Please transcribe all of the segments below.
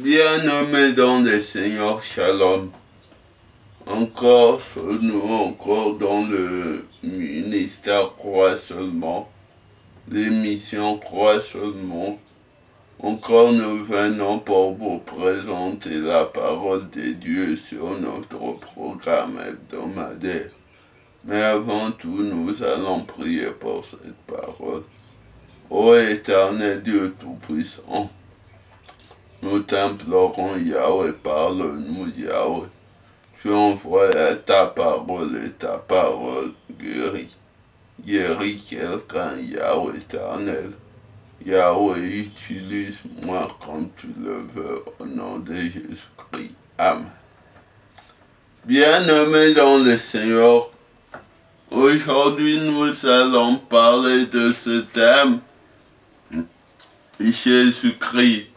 Bien-aimés dans le Seigneur, Shalom. Encore dans le ministère Croix seulement, l'émission Croix seulement. Encore nous venons pour vous présenter la parole de Dieu sur notre programme hebdomadaire. Mais avant tout, nous allons prier pour cette parole. Ô éternel Dieu Tout-Puissant, nous t'implorons, Yahweh, parle-nous, Yahweh. Tu envoies ta parole et ta parole guérit quelqu'un, Yahweh éternel. Yahweh, utilise-moi comme tu le veux, au nom de Jésus-Christ. Amen. Bien-aimés dans le Seigneur, aujourd'hui nous allons parler de ce thème, Jésus-Christ,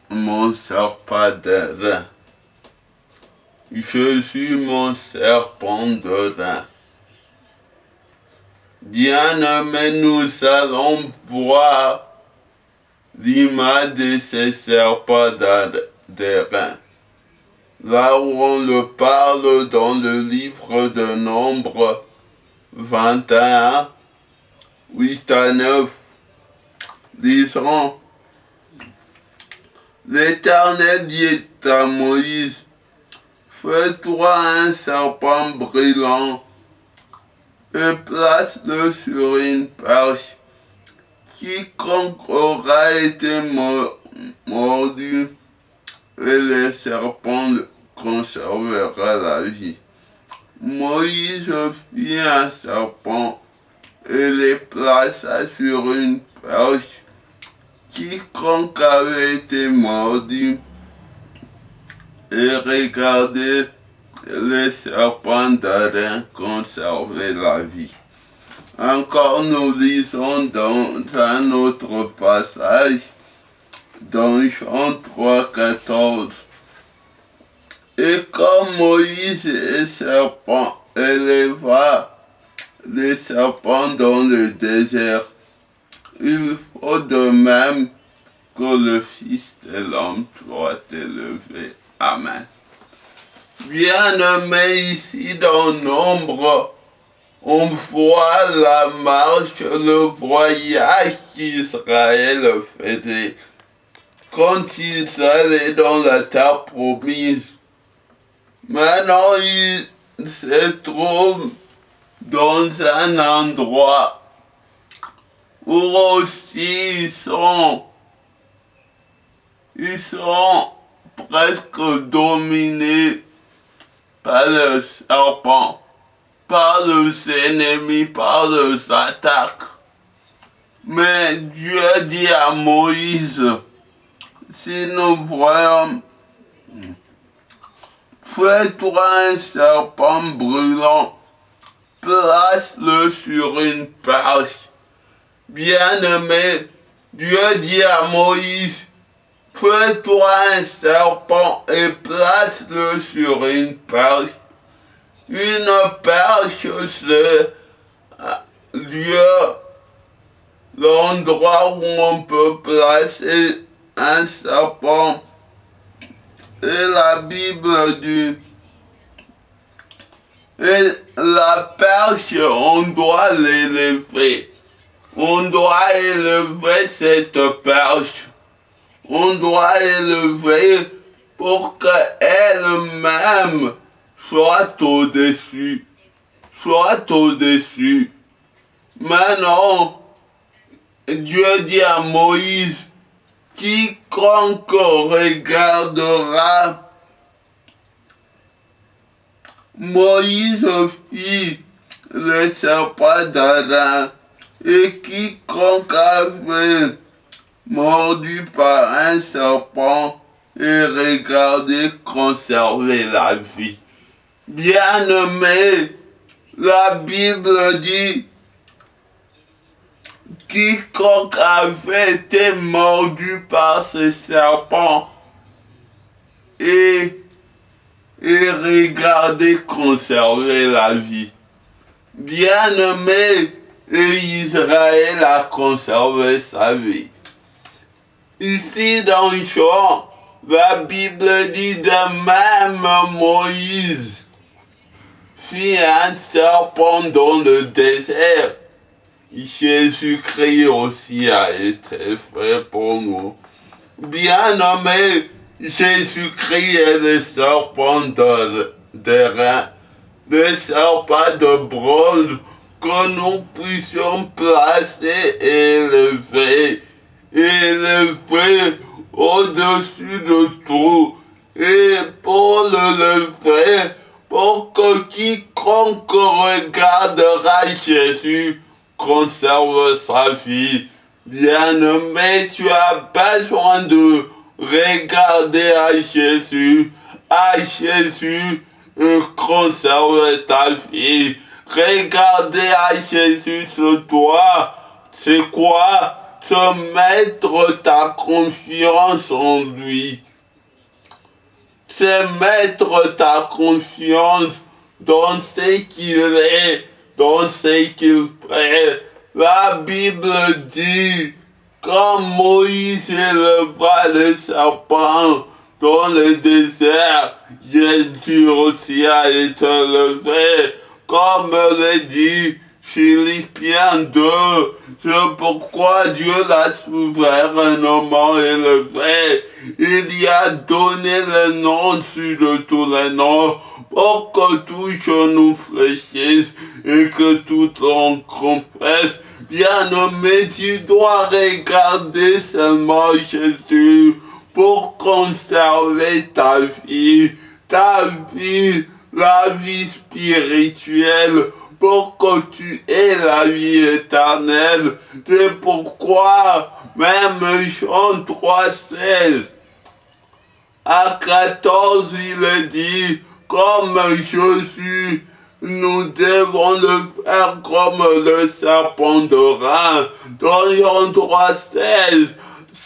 mon serpent d'airain. Je suis mon serpent d'airain. Bien-aimés, nous allons voir l'image de ces serpents d'airain. Là où on le parle dans le livre de Nombre 21, 8 à 9, disons, l'Éternel dit à Moïse, fais-toi un serpent brillant et place-le sur une perche. Quiconque aura été mordu et le serpent conservera la vie. Moïse fit un serpent et le plaça sur une perche. Quiconque avait été mordu et regardez, le serpent d'airain conservait la vie. Encore nous lisons dans un autre passage, dans Jean 3, 14. Et comme Moïse et serpent éleva les serpents dans le désert, il faut de même que le Fils de l'homme soit élevé. Amen. Bien-aimés, ici dans Nombre, on voit la marche, le voyage qu'Israël faisait quand ils allaient dans la terre promise. Maintenant, ils se trouvent dans un endroit où aussi ils sont presque dominés par le serpent, par les ennemis, par les attaques. Mais Dieu dit à Moïse, si nous voyons, fais-toi un serpent brûlant, place-le sur une perche. Bien-aimé, Dieu dit à Moïse, fais-toi un serpent et place-le sur une perche. Une perche, c'est l'endroit où on peut placer un serpent. Et la Bible dit, et la perche, on doit l'élever. On doit élever cette perche. On doit élever pour qu'elle-même soit au-dessus. Soit au-dessus. Maintenant, Dieu dit à Moïse, quiconque regardera, Moïse fit le serpent d'airain, et quiconque avait mordu par un serpent et regardé conserver la vie. Bien-aimé, la Bible dit, quiconque avait été mordu par ce serpent et regardé conserver la vie. Bien-aimé, et Israël a conservé sa vie. Ici dans Jean La Bible dit de même Moïse fit un serpent dans le désert. Jésus-Christ aussi a été fait pour nous. Bien-aimé, Jésus-Christ est le serpent d'airain, le serpent de bronze que nous puissions placer et élever au-dessus de tout. Et pour le lever, pour que quiconque regardera Jésus conserve sa vie. Bien-aimé, tu as besoin de regarder à Jésus et conserve ta vie. Regarder à Jésus sur toi, c'est quoi? Se mettre ta confiance en lui. C'est mettre ta confiance dans ce qu'il est, dans ce qu'il fait. La Bible dit, quand Moïse éleva le serpent dans le désert, Jésus aussi a été levé. Comme le dit Philippiens 2, c'est pourquoi Dieu l'a souverainement élevé. Il y a donné le nom dessus de tous les noms, pour que tout genou fléchisse et que toute langue confesse. Bien-aimé, tu dois regarder seulement Jésus pour conserver ta vie, la vie spirituelle, pour que tu aies la vie éternelle. C'est pourquoi même Jean 3,16 à 14, il dit, comme je suis, nous devons le faire comme le serpent de rein. Dans Jean 3,16,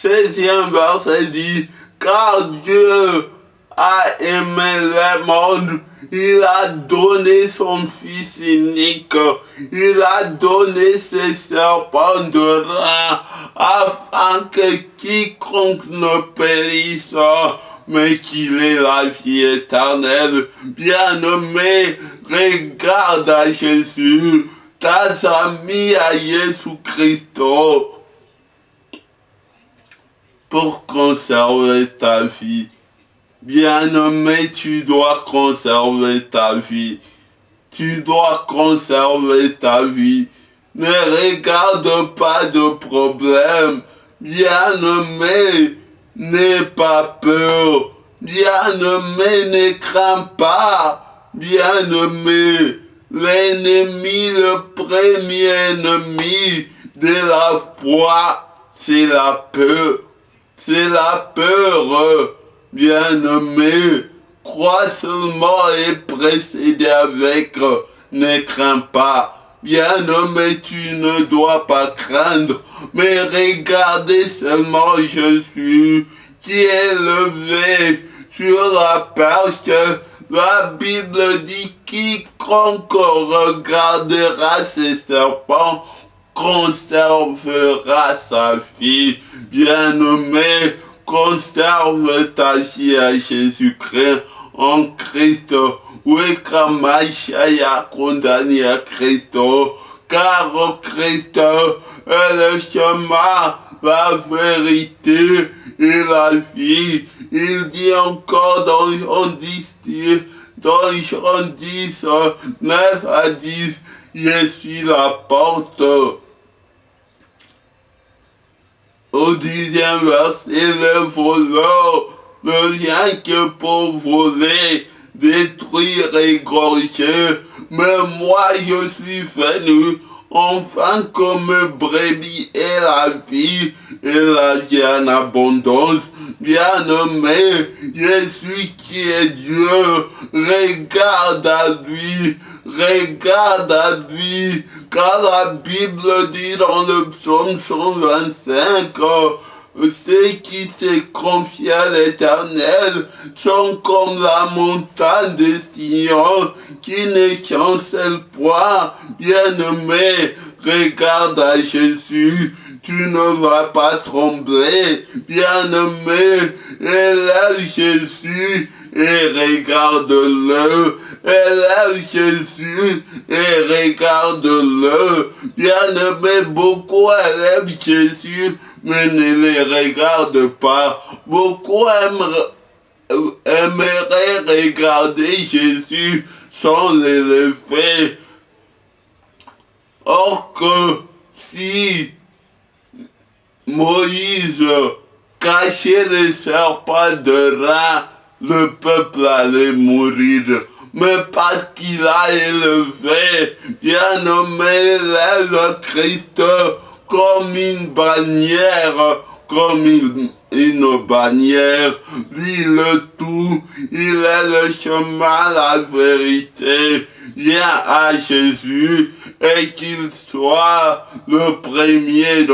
16e verset dit, car Dieu a aimé le monde, il a donné son Fils unique, il a donné ses serpents de rein, afin que quiconque ne périsse, mais qu'il ait la vie éternelle. Bien-aimé, regarde à Jésus, t'as mis à Jésus-Christ pour conserver ta vie. Bien-aimé, tu dois conserver ta vie. Tu dois conserver ta vie. Ne regarde pas de problème. Bien-aimé, n'aie pas peur. Bien-aimé, ne crains pas. Bien-aimé, l'ennemi, le premier ennemi de la foi, c'est la peur. C'est la peur. Bien-aimé, crois seulement et précédez avec, ne crains pas. Bien-aimé, tu ne dois pas craindre, mais regardez seulement Jésus qui est levé sur la perche. La Bible dit, quiconque regardera ces serpents conservera sa vie. Bien-aimé, conserve ta vie à Jésus-Christ en Christ. Oui, comme Maïcha condamné à Christ, car Christ est le chemin, la vérité et la vie. Il dit encore dans Jean 10, 9 à 10, je suis la porte. Au 10e verset, le voleur ne vient que pour voler, détruire, égorger. Mais moi, je suis venu afin que mes brebis aient la vie et la vie en abondance. Bien-aimé, Jésus qui est Dieu, regarde à lui, car la Bible dit dans le psaume 125, ceux qui se confient à l'Éternel sont comme la montagne de Sion qui ne chancelle point. Bien-aimé, regarde à Jésus. tu ne vas pas trembler, bien-aimé, élève Jésus et regarde-le, élève Jésus et regarde-le, bien-aimé, beaucoup élèvent Jésus, mais ne les regarde pas, beaucoup aimeraient regarder Jésus sans l'élever. Or que si Moïse cachait les serpents de rein, le peuple allait mourir. Mais parce qu'il a élevé, bien nommé, le Christ comme une bannière, comme une bannière, lui le tout, il est le chemin, la vérité. Viens à Jésus et qu'il soit le premier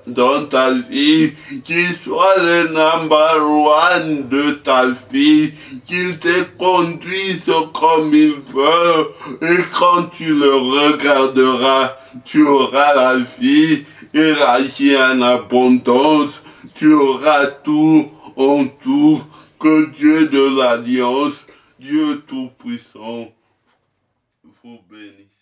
dans ta vie, qu'il soit le number one de ta vie, qu'il te conduise comme il veut, et quand tu le regarderas, tu auras la vie et la vie en abondance, tu auras tout en tout, que Dieu de l'Alliance, Dieu Tout-Puissant, vous bénisse.